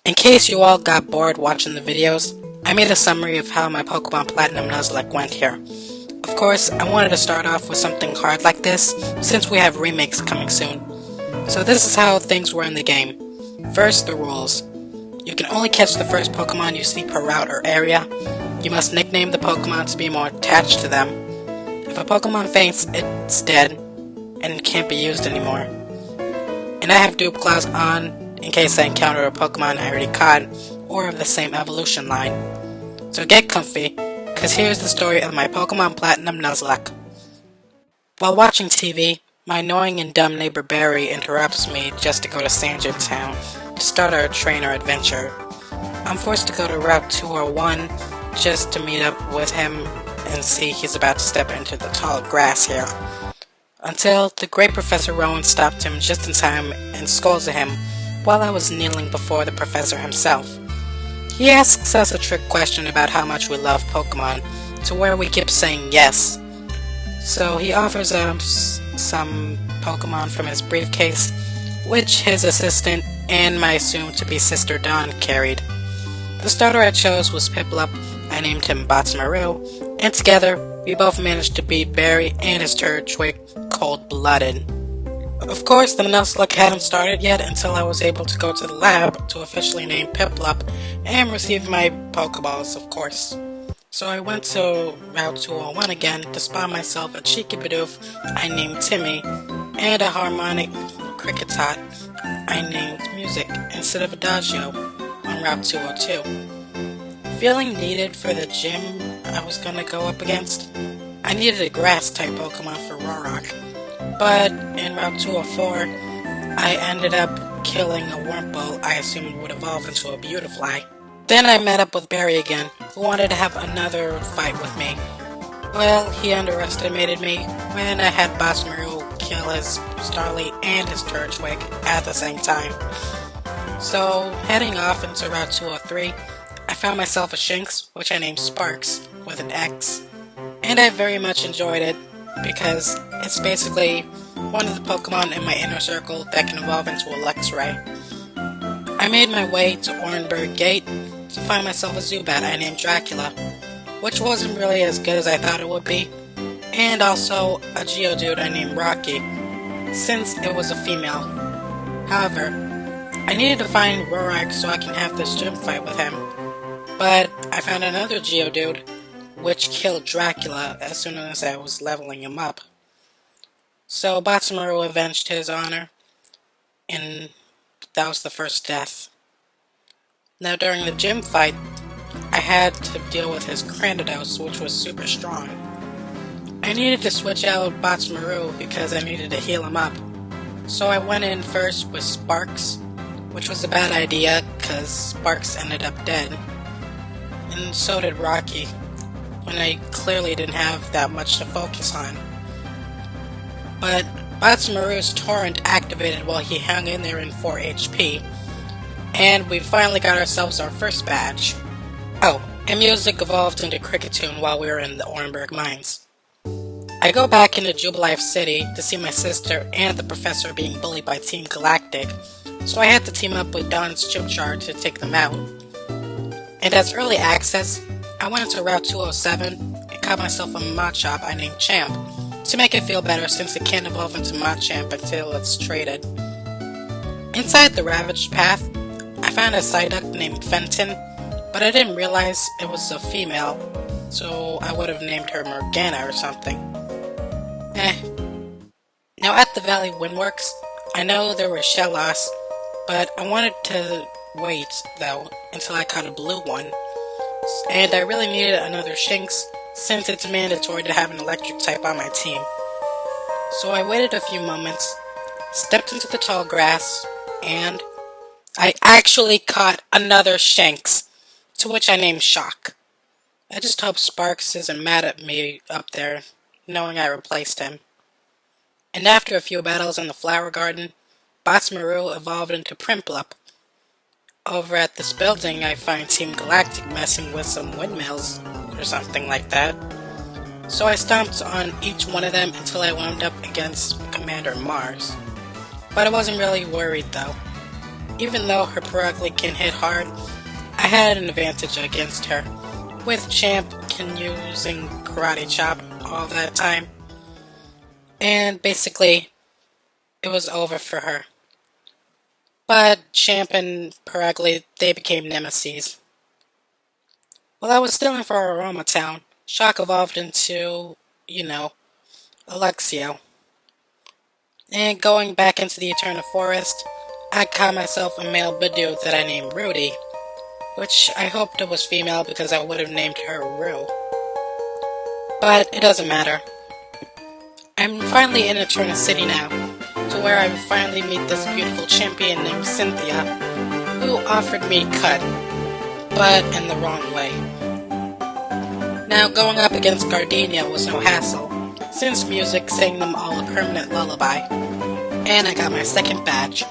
In case you all got bored watching the videos, I made a summary of how my Pokemon Platinum Nuzlocke went here. Of course, I wanted to start off with something hard like this, since we have remakes coming soon. So this is how things were in the game. First, the rules. You can only catch the first Pokemon you see per route or area. You must nickname the Pokemon to be more attached to them. If a Pokemon faints, it's dead, and can't be used anymore. And I have dupe claws on, in case I encounter a Pokemon I already caught, or of the same evolution line. So get comfy, cause here's the story of my Pokemon Platinum Nuzlocke. While watching TV, my annoying and dumb neighbor Barry interrupts me just to go to Sandgent Town to start our trainer adventure. I'm forced to go to Route 201 just to meet up with him and see he's about to step into the tall grass here. Until the great Professor Rowan stopped him just in time and scolds at him while I was kneeling before the professor himself. He asks us a trick question about how much we love Pokemon, to where we keep saying yes. So he offers us some Pokemon from his briefcase, which his assistant and my soon-to-be sister Dawn carried. The starter I chose was Piplup. I named him Botsmaru, and together we both managed to beat Barry and his Turtwig cold-blooded. Of course, the Nuzlocke hadn't started yet until I was able to go to the lab to officially name Piplup and receive my Pokeballs, of course. So I went to Route 201 again to spawn myself a cheeky Bidoof I named Timmy and a harmonic Cricketot I named Music instead of Adagio on Route 202. Feeling needed for the gym I was gonna go up against, I needed a grass-type Pokemon for Rorock. But in Route 204, I ended up killing a Wurmple I assumed would evolve into a Beautifly. Then I met up with Barry again, who wanted to have another fight with me. Well, he underestimated me when I had Botsmaru kill his Starly and his Turtwig at the same time. So, heading off into Route 203, I found myself a Shinx, which I named Sparks, with an X. And I very much enjoyed it, because it's basically one of the Pokemon in my inner circle that can evolve into a Luxray. I made my way to Orenburg Gate to find myself a Zubat I named Dracula, which wasn't really as good as I thought it would be, and also a Geodude I named Rocky, since it was a female. However, I needed to find Rorock so I can have this gym fight with him, but I found another Geodude, which killed Dracula as soon as I was leveling him up. So Botsmaru avenged his honor, and that was the first death. Now during the gym fight, I had to deal with his Cranidos, which was super strong. I needed to switch out Botsmaru because I needed to heal him up. So I went in first with Sparks, which was a bad idea because Sparks ended up dead. And so did Rocky, when I clearly didn't have that much to focus on. But Botsmaru's Torrent activated while he hung in there in 4 HP, and we finally got ourselves our first badge. Oh, and Music evolved into Cricketune while we were in the Orenburg Mines. I go back into Jubilife City to see my sister and the professor being bullied by Team Galactic, so I had to team up with Dawn's Chipchar to take them out. And as early access, I went into Route 207 and caught myself a Machop I named Champ, to make it feel better since it can't evolve into Machamp until it's traded. Inside the Ravaged Path, I found a Psyduck named Fantina, but I didn't realize it was a female, so I would have named her Morgana or something. Now at the Valley Windworks, I know there were Shellos, but I wanted to wait, though, until I caught a blue one. And I really needed another Shinx, since it's mandatory to have an electric type on my team. So I waited a few moments, stepped into the tall grass, and I actually caught another Shinx, to which I named Shock. I just hope Sparks isn't mad at me up there, knowing I replaced him. And after a few battles in the Flower Garden, Botsmaru evolved into Primplup. Over at this building, I find Team Galactic messing with some windmills, or something like that. So I stomped on each one of them until I wound up against Commander Mars. But I wasn't really worried though. Even though her Perugly can hit hard, I had an advantage against her, with Champ using Karate Chop all that time. And basically, it was over for her. But Champ and Perugly, they became nemesis. While I was still in for Aroma Town, Shock evolved into, Alexio. And going back into the Eternal Forest, I caught myself a male Bidoof that I named Rudy, which I hoped it was female because I would have named her Rue. But it doesn't matter. I'm finally in Eternal City now, to where I finally meet this beautiful champion named Cynthia, who offered me cut, but in the wrong way. Now going up against Gardenia was no hassle, since music sang them all a permanent lullaby, and I got my second badge.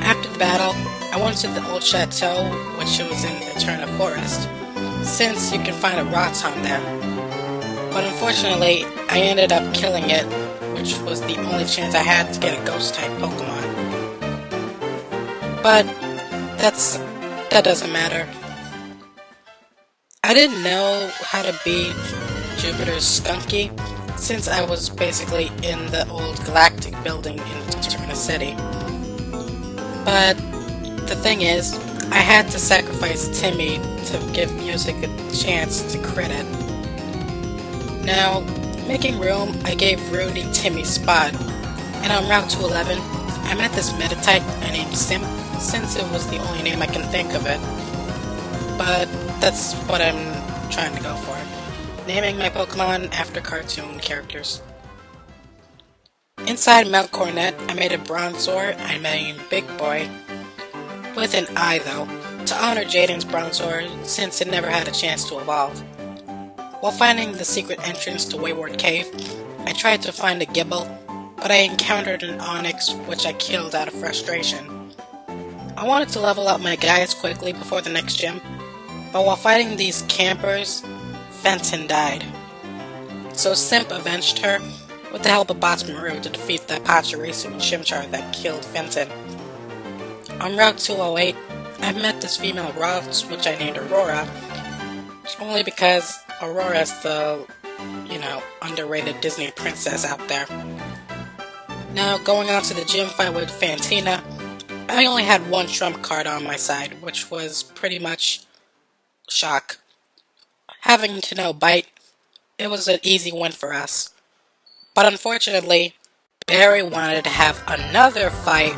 After the battle, I went to the old chateau, which was in Eternal Forest, since you can find a Rotom there. But unfortunately, I ended up killing it, which was the only chance I had to get a Ghost-type Pokemon. But that doesn't matter. I didn't know how to beat Jupiter's Skunky, since I was basically in the old Galactic building in Eternal City. But the thing is, I had to sacrifice Timmy to give Music a chance to crit it. Now, making room, I gave Rudy Timmy's spot, and on Route 211, I met this Metatype I named Simp, since it was the only name I can think of it. But that's what I'm trying to go for, naming my Pokemon after cartoon characters. Inside Mount Coronet, I made a Bronzor I named Big Boy, with an I though, to honor Jaden's Bronzor since it never had a chance to evolve. While finding the secret entrance to Wayward Cave, I tried to find a Gibble, but I encountered an Onix which I killed out of frustration. I wanted to level up my guys quickly before the next gym, but while fighting these campers, Fenton died. So Simp avenged her with the help of Botsmaru to defeat the Pachirisu and Chimchar that killed Fenton. On Route 208, I met this female Route, which I named Aurora, only because Aurora's the, underrated Disney princess out there. Now, going on to the gym fight with Fantina, I only had one trump card on my side, which was pretty much Shock. Having to know Bite, it was an easy win for us. But unfortunately, Barry wanted to have another fight,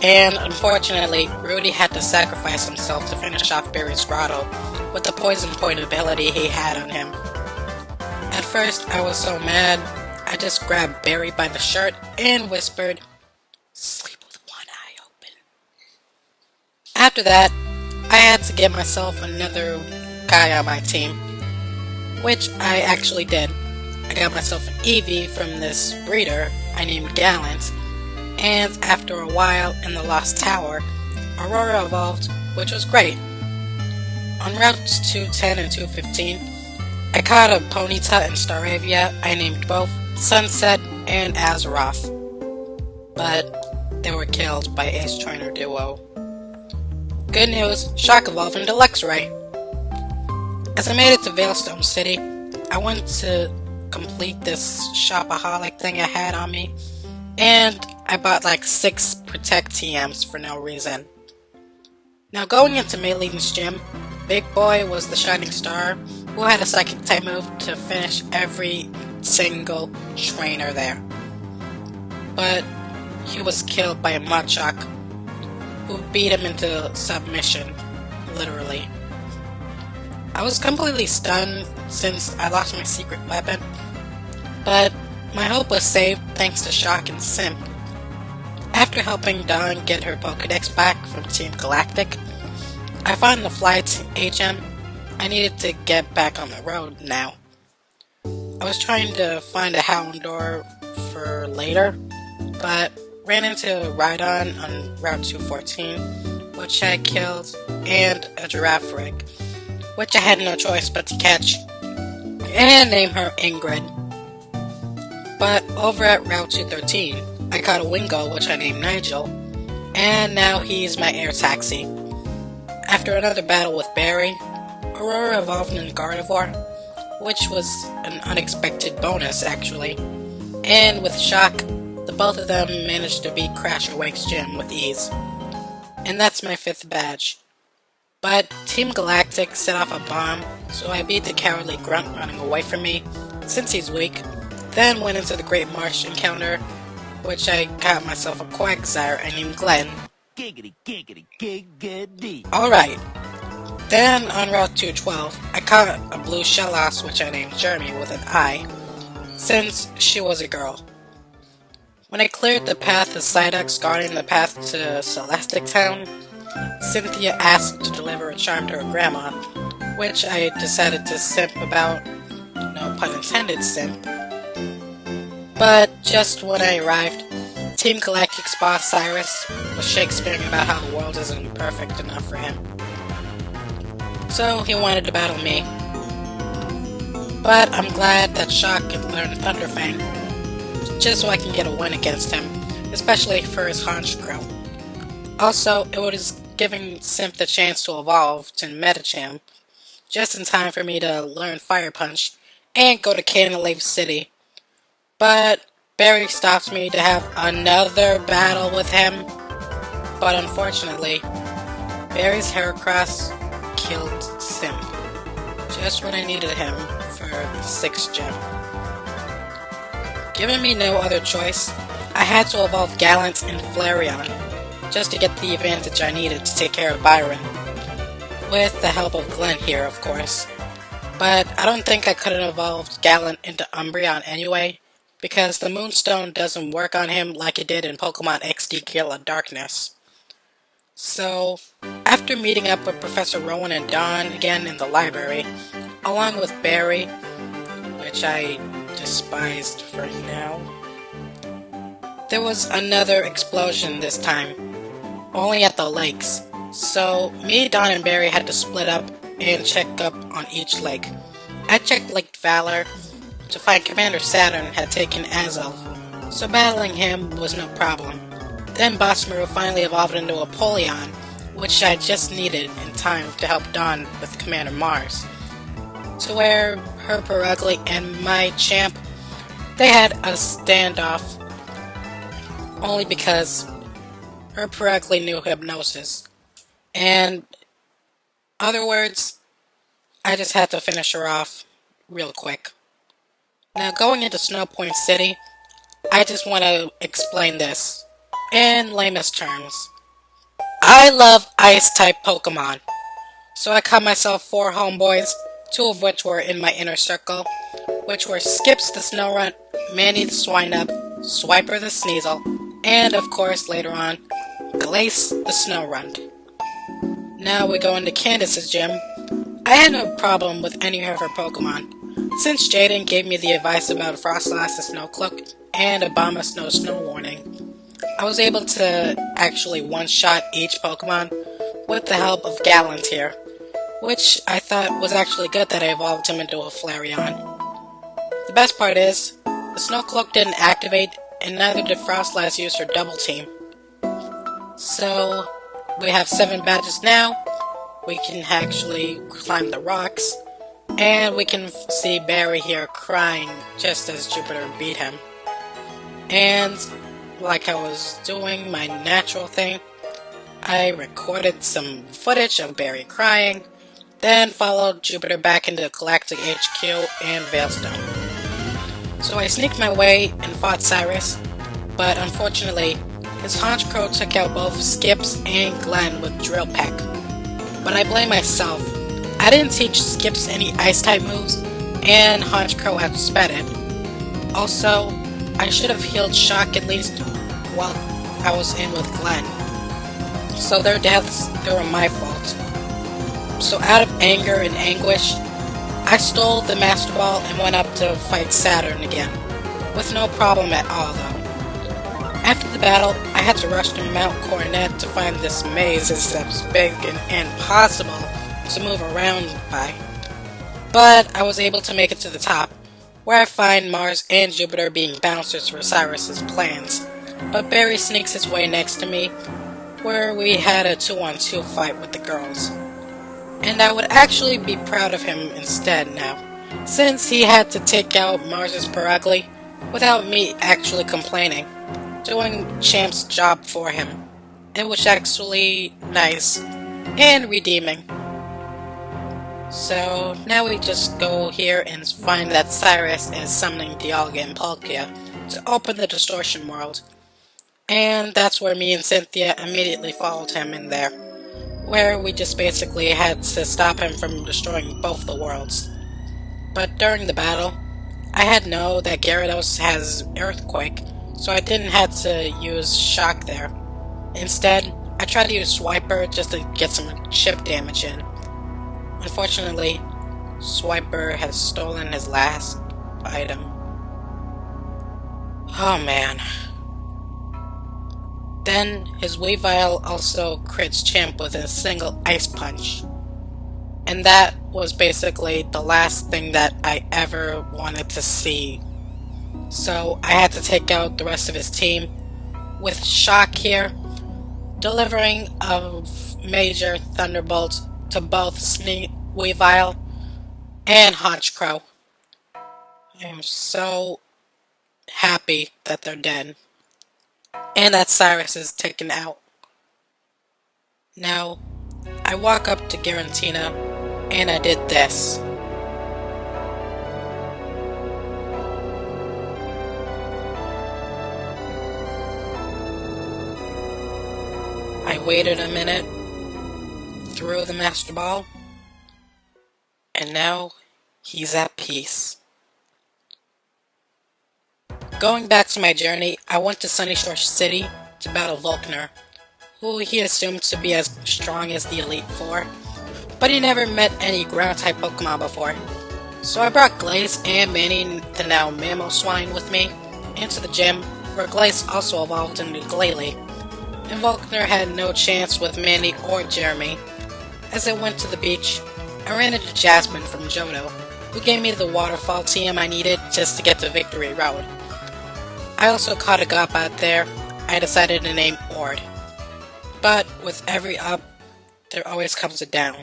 and unfortunately, Rudy had to sacrifice himself to finish off Barry's grotto with the Poison Point ability he had on him. At first, I was so mad, I just grabbed Barry by the shirt and whispered, "Sleep with one eye open." After that, I had to get myself another guy on my team, which I actually did. I got myself an Eevee from this breeder I named Gallant, and after a while in the Lost Tower, Aurora evolved, which was great. On routes 210 and 215, I caught a Ponyta and Staravia I named both Sunset and Azeroth, but they were killed by Ace Trainer Duo. Good news, Shock evolved into Luxray. As I made it to Veilstone City, I went to complete this shopaholic thing I had on me, and I bought like 6 Protect TMs for no reason. Now going into Maylene's gym, Big Boy was the shining star who had a psychic type move to finish every single trainer there. But he was killed by a Machop who beat him into submission, literally. I was completely stunned since I lost my secret weapon, but my hope was saved thanks to Shock and Simp. After helping Dawn get her Pokedex back from Team Galactic, I found the flight HM. I needed to get back on the road now. I was trying to find a Houndour for later, but ran into Rhydon on Route 214, which I killed, and a Girafarig, which I had no choice but to catch, and name her Ingrid. But over at Route 213, I caught a Wingull, which I named Nigel, and now he's my air taxi. After another battle with Barry, Aurora evolved in Gardevoir, which was an unexpected bonus actually, and with Shock, the both of them managed to beat Crash Awake's gym with ease. And that's my 5th badge. But Team Galactic set off a bomb, so I beat the cowardly grunt running away from me, since he's weak, then went into the Great Marsh encounter, which I got myself a Quagsire I named Glenn. Giggity, giggity, giggity. Alright, then on Route 212, I caught a blue Shellos which I named Jeremy with an I, since she was a girl. When I cleared the path of Psyducks guarding the path to Celestic Town, Cynthia asked to deliver a charm to her grandma, which I decided to simp about, no pun intended simp. But just when I arrived, Team Galactic's boss Cyrus was Shakespearing about how the world isn't perfect enough for him. So he wanted to battle me. But I'm glad that Shock had learned Thunderfang, just so I can get a win against him, especially for his Honchkrow. Also, it was giving Simp the chance to evolve to Metacham, just in time for me to learn Fire Punch and go to Canalave City. But Barry stopped me to have another battle with him. But unfortunately, Barry's Heracross killed Simp, just when I needed him for the 6th gem. Given me no other choice, I had to evolve Gallant and Flareon, just to get the advantage I needed to take care of Byron. With the help of Glenn here, of course. But I don't think I could have evolved Gallant into Umbreon anyway, because the Moonstone doesn't work on him like it did in Pokemon XD Gale of Darkness. So, after meeting up with Professor Rowan and Dawn again in the library, along with Barry, which I despised for now, there was another explosion this time, only at the lakes. So, me, Dawn, and Barry had to split up and check up on each lake. I checked Lake Valor to find Commander Saturn had taken Azelf, so battling him was no problem. Then Bosmaru finally evolved into Apollyon, which I just needed in time to help Dawn with Commander Mars. To where her Perugly and my champ, they had a standoff, only because her Perugly knew Hypnosis. And, other words, I just had to finish her off real quick. Now, going into Snow Point City, I just want to explain this in lamest terms. I love Ice-type Pokemon, so I caught myself 4 homeboys, 2 of which were in my inner circle, which were Skips the Snorunt, Manny the Swinub, Swiper the Sneasel, and of course later on, Glace the Snorunt. Now we go into Candace's gym. I had no problem with any of her Pokemon, since Jaden gave me the advice about Frostlass the Snowcloak and Abomasnow Snow Warning. I was able to actually one-shot each Pokemon with the help of Gallant here, which I thought was actually good that I evolved him into a Flareon. The best part is, the Snowcloak didn't activate, and neither did Frostlass use her Double Team. So, we have 7 badges now, we can actually climb the rocks, and we can see Barry here crying just as Jupiter beat him. And, like I was doing my natural thing, I recorded some footage of Barry crying, then followed Jupiter back into Galactic HQ and Veilstone. So I sneaked my way and fought Cyrus, but unfortunately, his Honchkrow took out both Skips and Glenn with Drill Peck. But I blame myself. I didn't teach Skips any Ice-type moves, and Honchkrow outsped it. Also, I should have healed Shock at least while I was in with Glenn. So their deaths, they were my fault. So out of anger and anguish, I stole the Master Ball and went up to fight Saturn again, with no problem at all though. After the battle, I had to rush to Mount Coronet to find this maze that's big and impossible to move around by. But I was able to make it to the top, where I find Mars and Jupiter being bouncers for Cyrus's plans. But Barry sneaks his way next to me, where we had a 2-on-2 fight with the girls. And I would actually be proud of him instead now, since he had to take out Mars's Perugly without me actually complaining, doing Champ's job for him. It was actually nice and redeeming. So now we just go here and find that Cyrus is summoning Dialga and Palkia to open the Distortion World. And that's where me and Cynthia immediately followed him in there, where we just basically had to stop him from destroying both the worlds. But during the battle, I had known that Gyarados has Earthquake, so I didn't have to use Shock there. Instead, I tried to use Swiper just to get some chip damage in. Unfortunately, Swiper has stolen his last item. Oh man. Then, his Weavile also crits Champ with a single Ice Punch. And that was basically the last thing that I ever wanted to see. So I had to take out the rest of his team with Shock here, delivering a major Thunderbolt to both Weavile and Honchkrow. I am so happy that they're dead. And that Cyrus is taken out. Now, I walk up to Garantina, and I did this. I waited a minute, threw the Master Ball, and now he's at peace. Going back to my journey, I went to Sunyshore City to battle Volkner, who he assumed to be as strong as the Elite Four, but he never met any ground-type Pokemon before. So I brought Glace and Manny, the now Mamoswine, with me into the gym, where Glace also evolved into Glalie, and Volkner had no chance with Manny or Jeremy. As I went to the beach, I ran into Jasmine from Johto, who gave me the waterfall TM I needed just to get to Victory Road. I also caught a Gop out there. I decided to name Ord. But with every up, there always comes a down.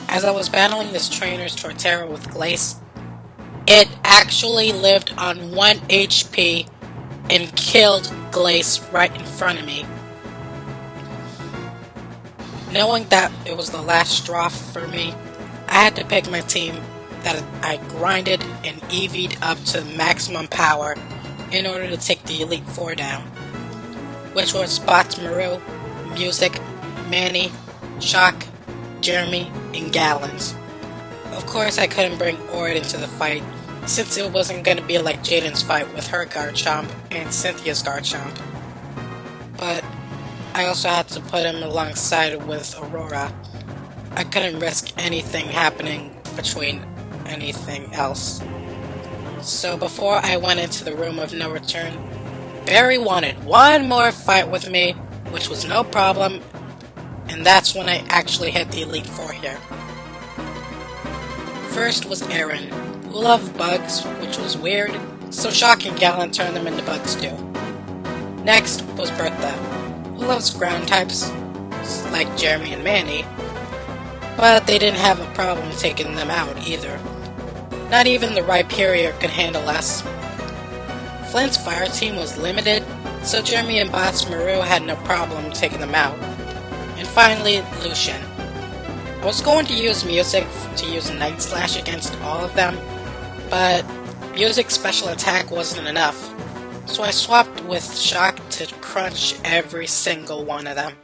As I was battling this trainer's Torterra with Glace, it actually lived on 1 HP and killed Glace right in front of me. Knowing that it was the last straw for me, I had to pick my team that I grinded and EV'd up to maximum power in order to take the Elite Four down, which was Maru, Music, Manny, Shock, Jeremy, and Gallons. Of course, I couldn't bring Ord into the fight, since it wasn't going to be like Jaden's fight with her Garchomp and Cynthia's Garchomp. But I also had to put him alongside with Aurora. I couldn't risk anything happening between anything else. So before I went into the room of no return, Barry wanted one more fight with me, which was no problem, and that's when I actually hit the Elite Four here. First was Aaron, who loved bugs, which was weird, so Shock and Gallon turned them into bugs too. Next was Bertha, who loves ground types, like Jeremy and Manny, but they didn't have a problem taking them out either. Not even the Rhyperior could handle us. Flint's fire team was limited, so Jeremy and Maru had no problem taking them out. And finally, Lucian. I was going to use Music to use Night Slash against all of them, but Music's special attack wasn't enough, so I swapped with Shock to crunch every single one of them.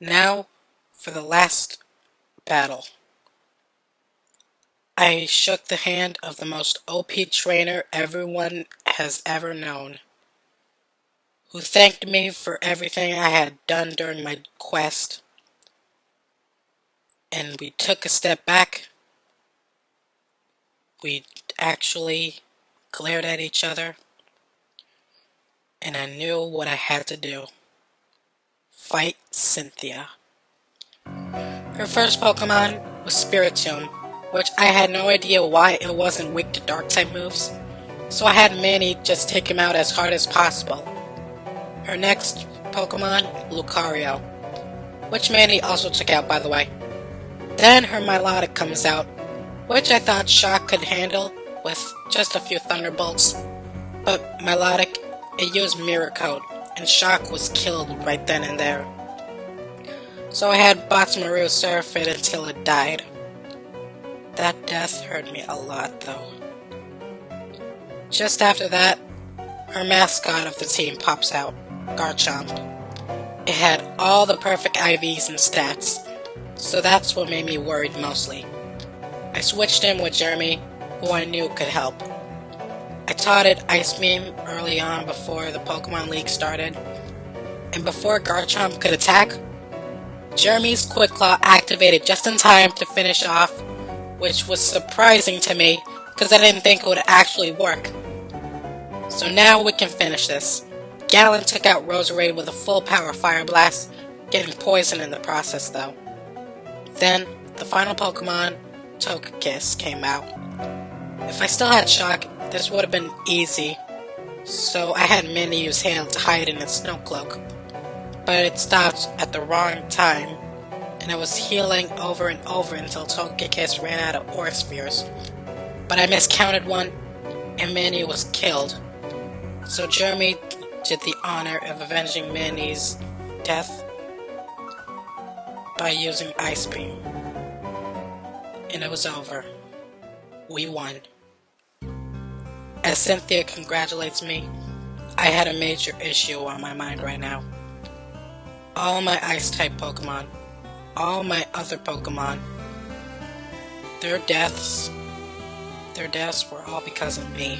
Now, for the last battle. I shook the hand of the most OP trainer everyone has ever known, who thanked me for everything I had done during my quest. And we took a step back. We actually glared at each other, and I knew what I had to do. Fight Cynthia. Her first Pokemon was Spiritomb, which I had no idea why it wasn't weak to Dark-type moves, so I had Manny just take him out as hard as possible. Her next Pokemon, Lucario, which Manny also took out, by the way. Then her Milotic comes out, which I thought Shock could handle with just a few Thunderbolts, but Milotic, it used Mirror Coat, and Shock was killed right then and there. So I had Botsmaru surf it until it died. That death hurt me a lot, though. Just after that, her mascot of the team pops out, Garchomp. It had all the perfect IVs and stats, so that's what made me worried mostly. I switched in with Jeremy, who I knew could help. I taught it Ice Beam early on before the Pokemon League started, and before Garchomp could attack, Jeremy's Quick Claw activated just in time to finish off, which was surprising to me because I didn't think it would actually work. So now we can finish this. Gallon took out Roserade with a full power Fire Blast, getting poisoned in the process though. Then, the final Pokemon, Togekiss, came out. If I still had Shock, this would have been easy, so I had Manny use Hail to hide in its Snow Cloak. But it stopped at the wrong time, and I was healing over and over until Togekiss ran out of Aura Spheres. But I miscounted one, and Manny was killed. So Jeremy did the honor of avenging Manny's death by using Ice Beam. And it was over. We won. As Cynthia congratulates me, I had a major issue on my mind right now. All my Ice-type Pokemon, all my other Pokemon, their deaths were all because of me.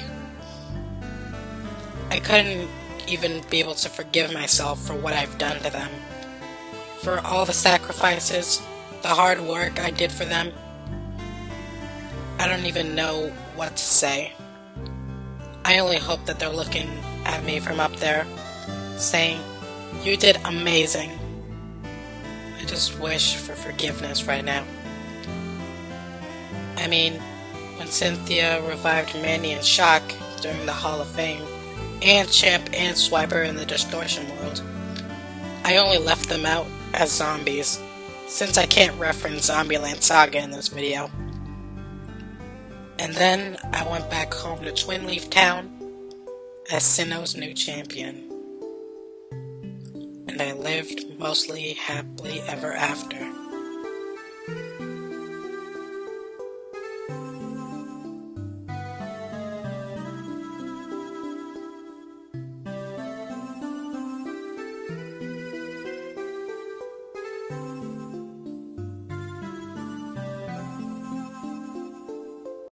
I couldn't even be able to forgive myself for what I've done to them. For all the sacrifices, the hard work I did for them. I don't even know what to say. I only hope that they're looking at me from up there, saying, "You did amazing." I just wish for forgiveness right now. I mean, when Cynthia revived Manny and Shock during the Hall of Fame, and Champ and Swiper in the Distortion World, I only left them out as zombies, since I can't reference Zombieland Saga in this video. And then I went back home to Twin Leaf Town as Sinnoh's new champion. And I lived mostly happily ever after.